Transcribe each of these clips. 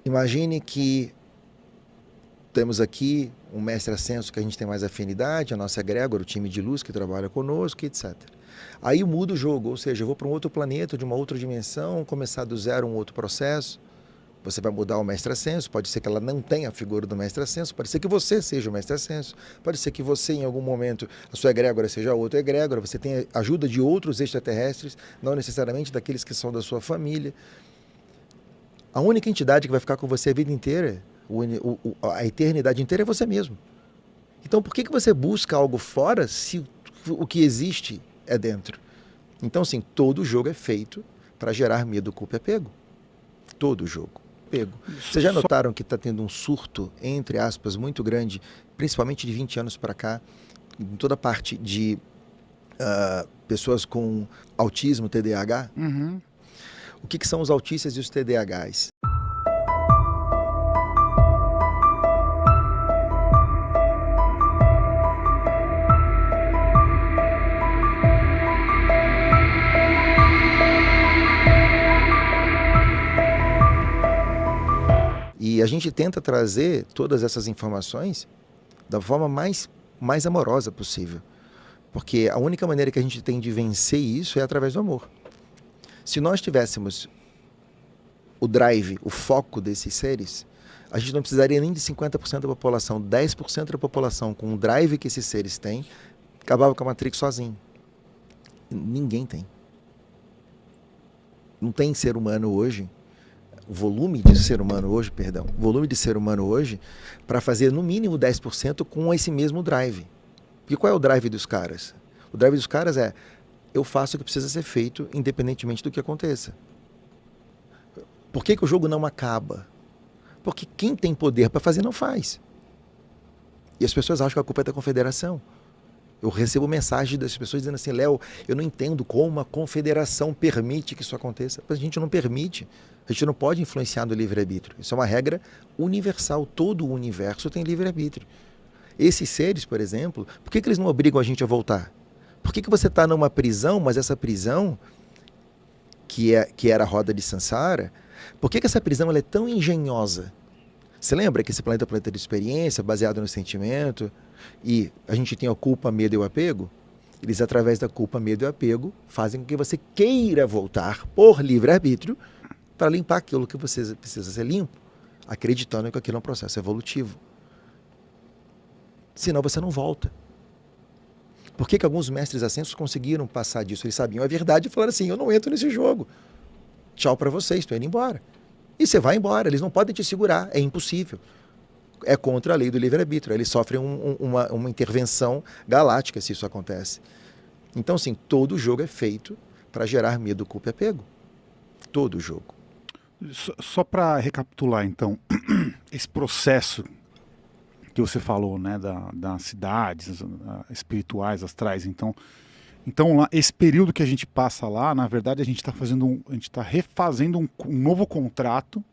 Imagine que temos aqui um mestre ascenso que a gente tem mais afinidade, a nossa egrégora, o time de luz que trabalha conosco, etc. Aí muda o jogo, ou seja, eu vou para um outro planeta, de uma outra dimensão, começar do zero um outro processo. Você vai mudar o mestre ascenso, pode ser que ela não tenha a figura do mestre ascenso, pode ser que você seja o mestre ascenso, pode ser que você, em algum momento, a sua egrégora seja outra egrégora, você tenha ajuda de outros extraterrestres, não necessariamente daqueles que são da sua família. A única entidade que vai ficar com você a vida inteira, a eternidade inteira, é você mesmo. Então, por que você busca algo fora se o que existe é dentro? Então, sim, todo jogo é feito para gerar medo, culpa e apego. Todo jogo. Apego. Vocês já notaram que está tendo um surto, entre aspas, muito grande, principalmente de 20 anos para cá, em toda a parte de pessoas com autismo, TDAH? Uhum. O que são os autistas e os TDAHs? E a gente tenta trazer todas essas informações da forma mais amorosa possível. Porque a única maneira que a gente tem de vencer isso é através do amor. Se nós tivéssemos o drive, o foco desses seres, a gente não precisaria nem de 50% da população. 10% da população com o drive que esses seres têm, acabava com a Matrix sozinho. Ninguém tem. Não tem ser humano hoje, o volume de ser humano hoje, para fazer no mínimo 10% com esse mesmo drive. Porque qual é o drive dos caras? O drive dos caras é: eu faço o que precisa ser feito, independentemente do que aconteça. Por que o jogo não acaba? Porque quem tem poder para fazer não faz. E as pessoas acham que a culpa é da confederação. Eu recebo mensagens das pessoas dizendo assim: Léo, eu não entendo como a confederação permite que isso aconteça. Mas a gente não permite. A gente não pode influenciar no livre-arbítrio. Isso é uma regra universal. Todo o universo tem livre-arbítrio. Esses seres, por exemplo, por que eles não obrigam a gente a voltar? Por que você está numa prisão, mas essa prisão, que era a roda de Sansara, por que essa prisão ela é tão engenhosa? Você lembra que esse planeta é um planeta de experiência, baseado no sentimento, e a gente tem a culpa, medo e o apego? Eles, através da culpa, medo e apego, fazem com que você queira voltar por livre-arbítrio para limpar aquilo que você precisa ser limpo, acreditando que aquilo é um processo evolutivo. Senão você não volta. Por que alguns mestres ascensos conseguiram passar disso? Eles sabiam a verdade e falaram assim: eu não entro nesse jogo. Tchau para vocês, estou indo embora. E você vai embora, eles não podem te segurar, é impossível. É contra a lei do livre-arbítrio, eles sofrem uma intervenção galáctica se isso acontece. Então, sim, todo jogo é feito para gerar medo, culpa e apego. Todo jogo. Só para recapitular, então, esse processo que você falou, né, das cidades espirituais, astrais, então lá, esse período que a gente passa lá, na verdade, a gente está refazendo um novo contrato,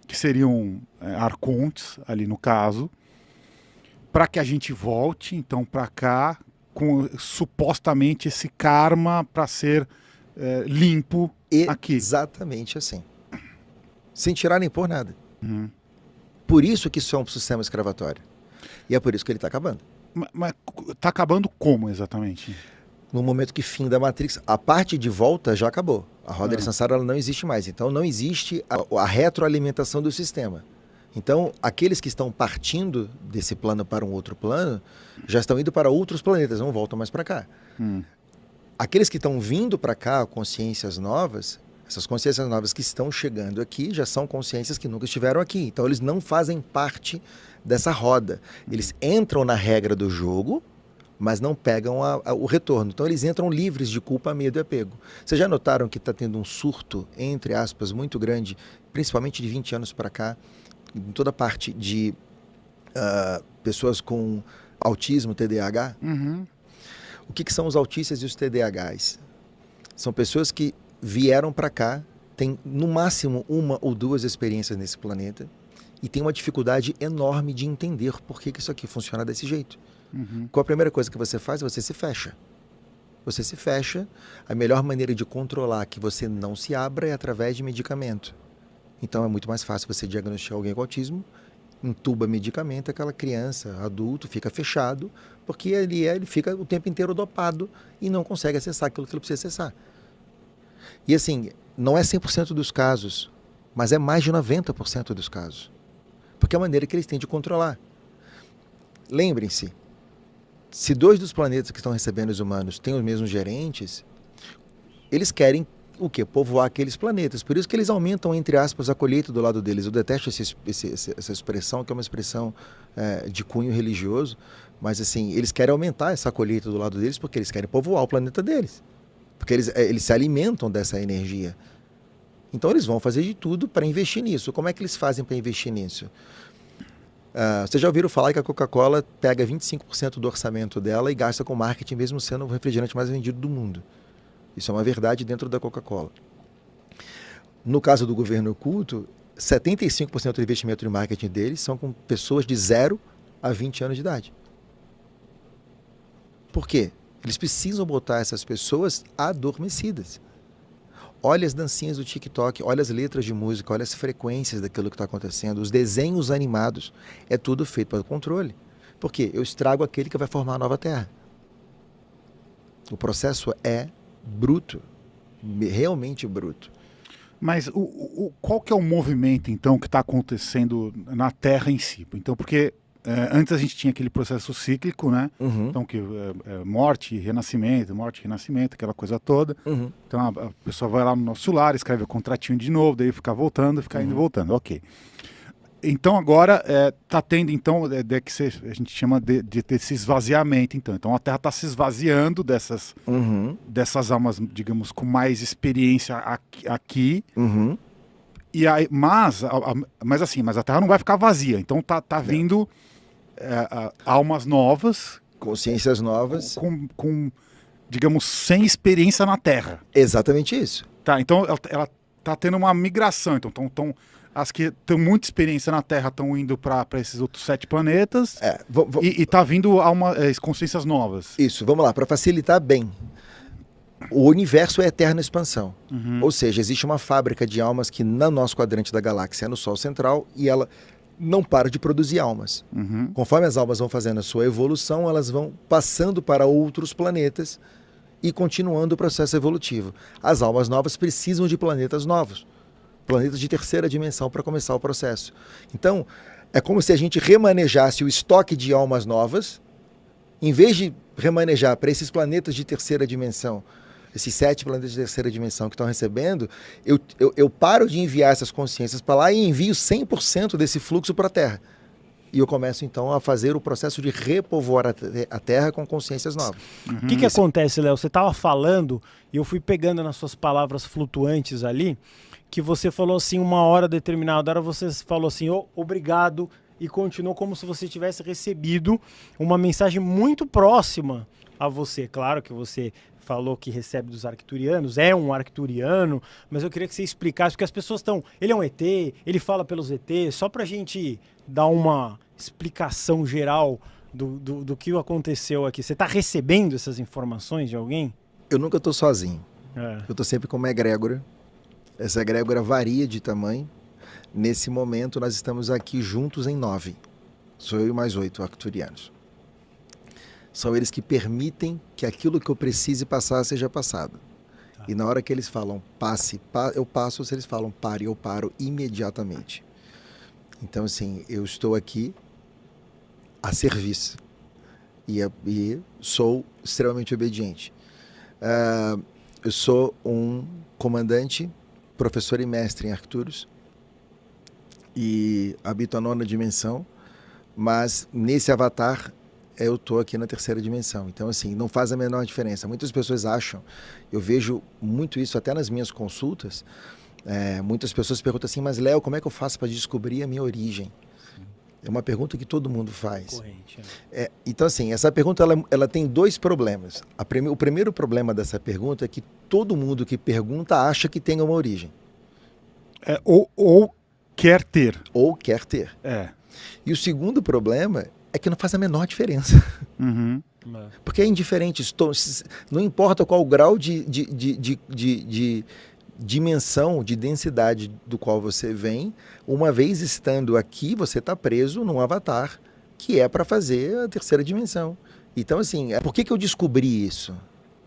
que seriam arcontes, ali no caso, para que a gente volte, então, para cá, com supostamente esse karma para ser limpo aqui. Exatamente assim. Sem tirar nem pôr nada. Uhum. Por isso que isso é um sistema escravatório. E é por isso que ele está acabando. Mas está acabando como exatamente? No momento que finda a Matrix, a parte de volta já acabou. A roda de Sansara ela não existe mais. Então não existe a retroalimentação do sistema. Então aqueles que estão partindo desse plano para um outro plano já estão indo para outros planetas, não voltam mais para cá. Aqueles que estão vindo para cá, consciências novas, essas consciências novas que estão chegando aqui já são consciências que nunca estiveram aqui. Então eles não fazem parte dessa roda. Eles entram na regra do jogo, mas não pegam o retorno. Então eles entram livres de culpa, medo e apego. Vocês já notaram que está tendo um surto, entre aspas, muito grande, principalmente de 20 anos para cá, em toda a parte de pessoas com autismo, TDAH? Uhum. O que são os autistas e os TDAHs? São pessoas que vieram para cá, têm no máximo uma ou duas experiências nesse planeta e têm uma dificuldade enorme de entender por que isso aqui funciona desse jeito. Uhum. Qual a primeira coisa que você faz? Você se fecha. Você se fecha. A melhor maneira de controlar que você não se abra é através de medicamento. Então é muito mais fácil você diagnosticar alguém com autismo, entuba medicamento, aquela criança, adulto, fica fechado, porque ele fica o tempo inteiro dopado e não consegue acessar aquilo que ele precisa acessar. E assim, não é 100% dos casos, mas é mais de 90% dos casos. Porque é a maneira que eles têm de controlar. Lembrem-se, se 2 dos planetas que estão recebendo os humanos têm os mesmos gerentes, eles querem o quê? Povoar aqueles planetas. Por isso que eles aumentam, entre aspas, a colheita do lado deles. Eu detesto essa expressão, que é uma expressão de cunho religioso, mas assim, eles querem aumentar essa colheita do lado deles porque eles querem povoar o planeta deles. Porque eles se alimentam dessa energia. Então eles vão fazer de tudo para investir nisso. Como é que eles fazem para investir nisso? Vocês já ouviram falar que a Coca-Cola pega 25% do orçamento dela e gasta com marketing, mesmo sendo o refrigerante mais vendido do mundo. Isso é uma verdade dentro da Coca-Cola. No caso do governo oculto, 75% do investimento de marketing deles são com pessoas de 0 a 20 anos de idade. Por quê? Eles precisam botar essas pessoas adormecidas. Olha as dancinhas do TikTok, olha as letras de música, olha as frequências daquilo que está acontecendo, os desenhos animados. É tudo feito para o controle. Por quê? Eu estrago aquele que vai formar a nova Terra. O processo é bruto, realmente bruto. Mas qual que é o movimento, então, que está acontecendo na Terra em si? Então, porque antes a gente tinha aquele processo cíclico, né? Uhum. Então, morte, renascimento, aquela coisa toda. Uhum. Então, a pessoa vai lá no nosso lar, escreve o contratinho de novo, daí fica voltando, fica indo e voltando. Ok. Então, agora está tendo, então, a gente chama de esse esvaziamento, então. Então, a Terra está se esvaziando dessas almas, digamos, com mais experiência aqui. Uhum. E aí, mas a Terra não vai ficar vazia. Então, tá vindo almas novas. Consciências novas. Com, digamos, sem experiência na Terra. Exatamente isso. Tá, então, ela tá tendo uma migração. Então, as que têm muita experiência na Terra estão indo para esses outros 7 planetas e tá vindo consciências novas. Isso, vamos lá, para facilitar bem. O universo é eterna expansão. Ou seja, existe uma fábrica de almas que no nosso quadrante da galáxia é no Sol central e ela não para de produzir almas. Conforme as almas vão fazendo a sua evolução, elas vão passando para outros planetas e continuando o processo evolutivo. As almas novas precisam de planetas novos. Planetas de terceira dimensão para começar o processo. Então, é como se a gente remanejasse o estoque de almas novas, em vez de remanejar para esses planetas de terceira dimensão, esses 7 planetas de terceira dimensão que estão recebendo, eu paro de enviar essas consciências para lá e envio 100% desse fluxo para a Terra. E eu começo, então, a fazer o processo de repovoar a Terra com consciências novas. O que acontece, Léo? Você estava falando e eu fui pegando nas suas palavras flutuantes ali, que você falou assim, uma hora determinada hora, você falou assim, obrigado, e continuou como se você tivesse recebido uma mensagem muito próxima a você. Claro que você falou que recebe dos arcturianos, é um arcturiano, mas eu queria que você explicasse, porque as pessoas estão... Ele é um ET, ele fala pelos ET, só pra gente dar uma explicação geral do que aconteceu aqui. Você está recebendo essas informações de alguém? Eu nunca estou sozinho. Eu estou sempre com uma egrégora. Essa egrégora varia de tamanho. Nesse momento, nós estamos aqui juntos em 9. Sou eu e mais 8 arcturianos. São eles que permitem que aquilo que eu precise passar seja passado. Tá. E na hora que eles falam passe, eu passo. Se eles falam pare, eu paro imediatamente. Então, assim, eu estou aqui a serviço. E sou extremamente obediente. Eu sou um comandante, professor e mestre em Arcturus e habito a 9ª dimensão, mas nesse avatar eu estou aqui na 3ª dimensão. Então, assim, não faz a menor diferença. Muitas pessoas acham, eu vejo muito isso até nas minhas consultas, muitas pessoas perguntam assim, mas Léo, como é que eu faço para descobrir a minha origem? É uma pergunta que todo mundo faz. Então, assim, essa pergunta ela tem 2 problemas. O primeiro problema dessa pergunta é que todo mundo que pergunta acha que tem uma origem. Ou quer ter. Ou quer ter. E o segundo problema é que não faz a menor diferença. Porque é indiferente. Não importa qual o grau de dimensão de densidade do qual você vem. Uma vez estando aqui, você está preso num avatar que é para fazer a terceira dimensão. Então, assim, por que eu descobri isso?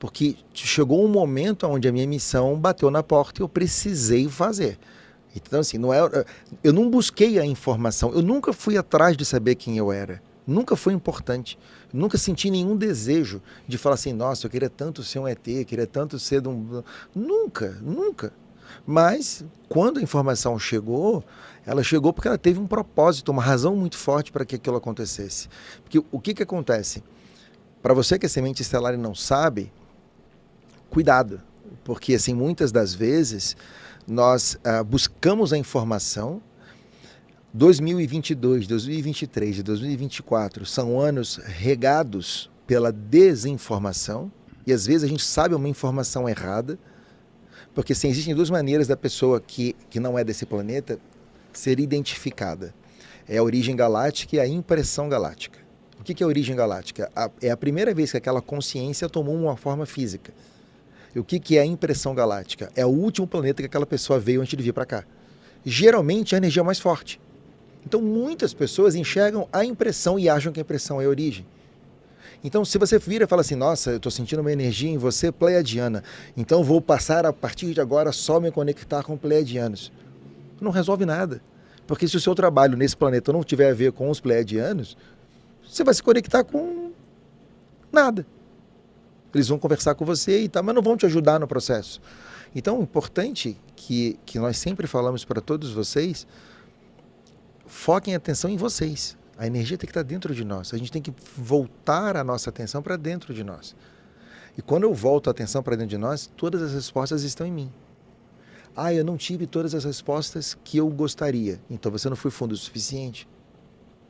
Porque chegou um momento onde a minha missão bateu na porta e eu precisei fazer. Então, assim, eu não busquei a informação, eu nunca fui atrás de saber quem eu era. Nunca foi importante. Nunca senti nenhum desejo de falar assim, nossa, eu queria tanto ser um ET, queria tanto ser de um... Nunca, nunca. Mas, quando a informação chegou, ela chegou porque ela teve um propósito, uma razão muito forte para que aquilo acontecesse. Porque o que acontece? Para você que é semente estelar e não sabe, cuidado. Porque, assim, muitas das vezes, nós buscamos a informação. 2022, 2023 e 2024 são anos regados pela desinformação, e às vezes a gente sabe uma informação errada, porque assim, existem duas maneiras da pessoa que não é desse planeta ser identificada. É a origem galáctica e a impressão galáctica. O que é a origem galáctica? É a primeira vez que aquela consciência tomou uma forma física. E o que é a impressão galáctica? É o último planeta que aquela pessoa veio antes de vir para cá. Geralmente é a energia mais forte. Então, muitas pessoas enxergam a impressão e acham que a impressão é a origem. Então, se você vira e fala assim, nossa, eu estou sentindo uma energia em você pleiadiana, então vou passar a partir de agora só me conectar com pleiadianos. Não resolve nada. Porque se o seu trabalho nesse planeta não tiver a ver com os pleiadianos, você vai se conectar com nada. Eles vão conversar com você e tal, mas não vão te ajudar no processo. Então, é importante que nós sempre falamos para todos vocês, foquem a atenção em vocês. A energia tem que estar dentro de nós. A gente tem que voltar a nossa atenção para dentro de nós. E quando eu volto a atenção para dentro de nós, todas as respostas estão em mim. Ah, eu não tive todas as respostas que eu gostaria. Então você não foi fundo o suficiente.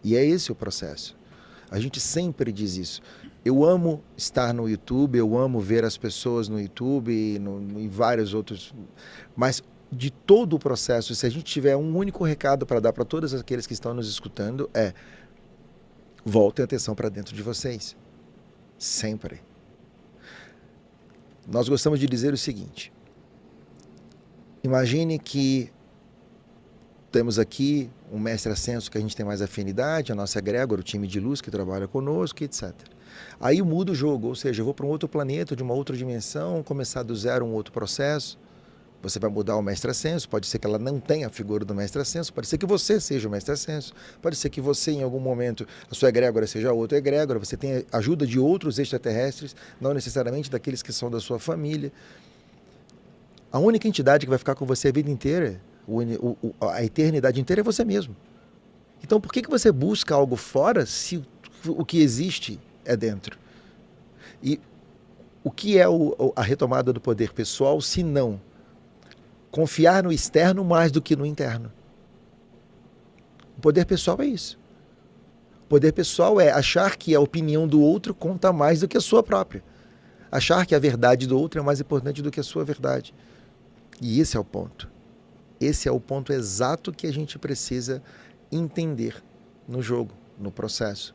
E é esse o processo. A gente sempre diz isso. Eu amo estar no YouTube, eu amo ver as pessoas no YouTube e vários outros... Mas de todo o processo, se a gente tiver um único recado para dar para todos aqueles que estão nos escutando, voltem a atenção para dentro de vocês. Sempre. Nós gostamos de dizer o seguinte. Imagine que temos aqui um mestre ascenso que a gente tem mais afinidade, a nossa egrégora, o time de luz que trabalha conosco, etc. Aí muda o jogo, ou seja, eu vou para um outro planeta, de uma outra dimensão, começar do zero um outro processo. Você vai mudar o mestre ascenso, pode ser que ela não tenha a figura do mestre ascenso, pode ser que você seja o mestre ascenso, pode ser que você, em algum momento, a sua egrégora seja outra egrégora, você tenha ajuda de outros extraterrestres, não necessariamente daqueles que são da sua família. A única entidade que vai ficar com você a vida inteira, a eternidade inteira, é você mesmo. Então, por que você busca algo fora se o que existe é dentro? E o que é a retomada do poder pessoal, se não confiar no externo mais do que no interno? O poder pessoal é isso. O poder pessoal é achar que a opinião do outro conta mais do que a sua própria. Achar que a verdade do outro é mais importante do que a sua verdade. E esse é o ponto. Esse é o ponto exato que a gente precisa entender no jogo, no processo.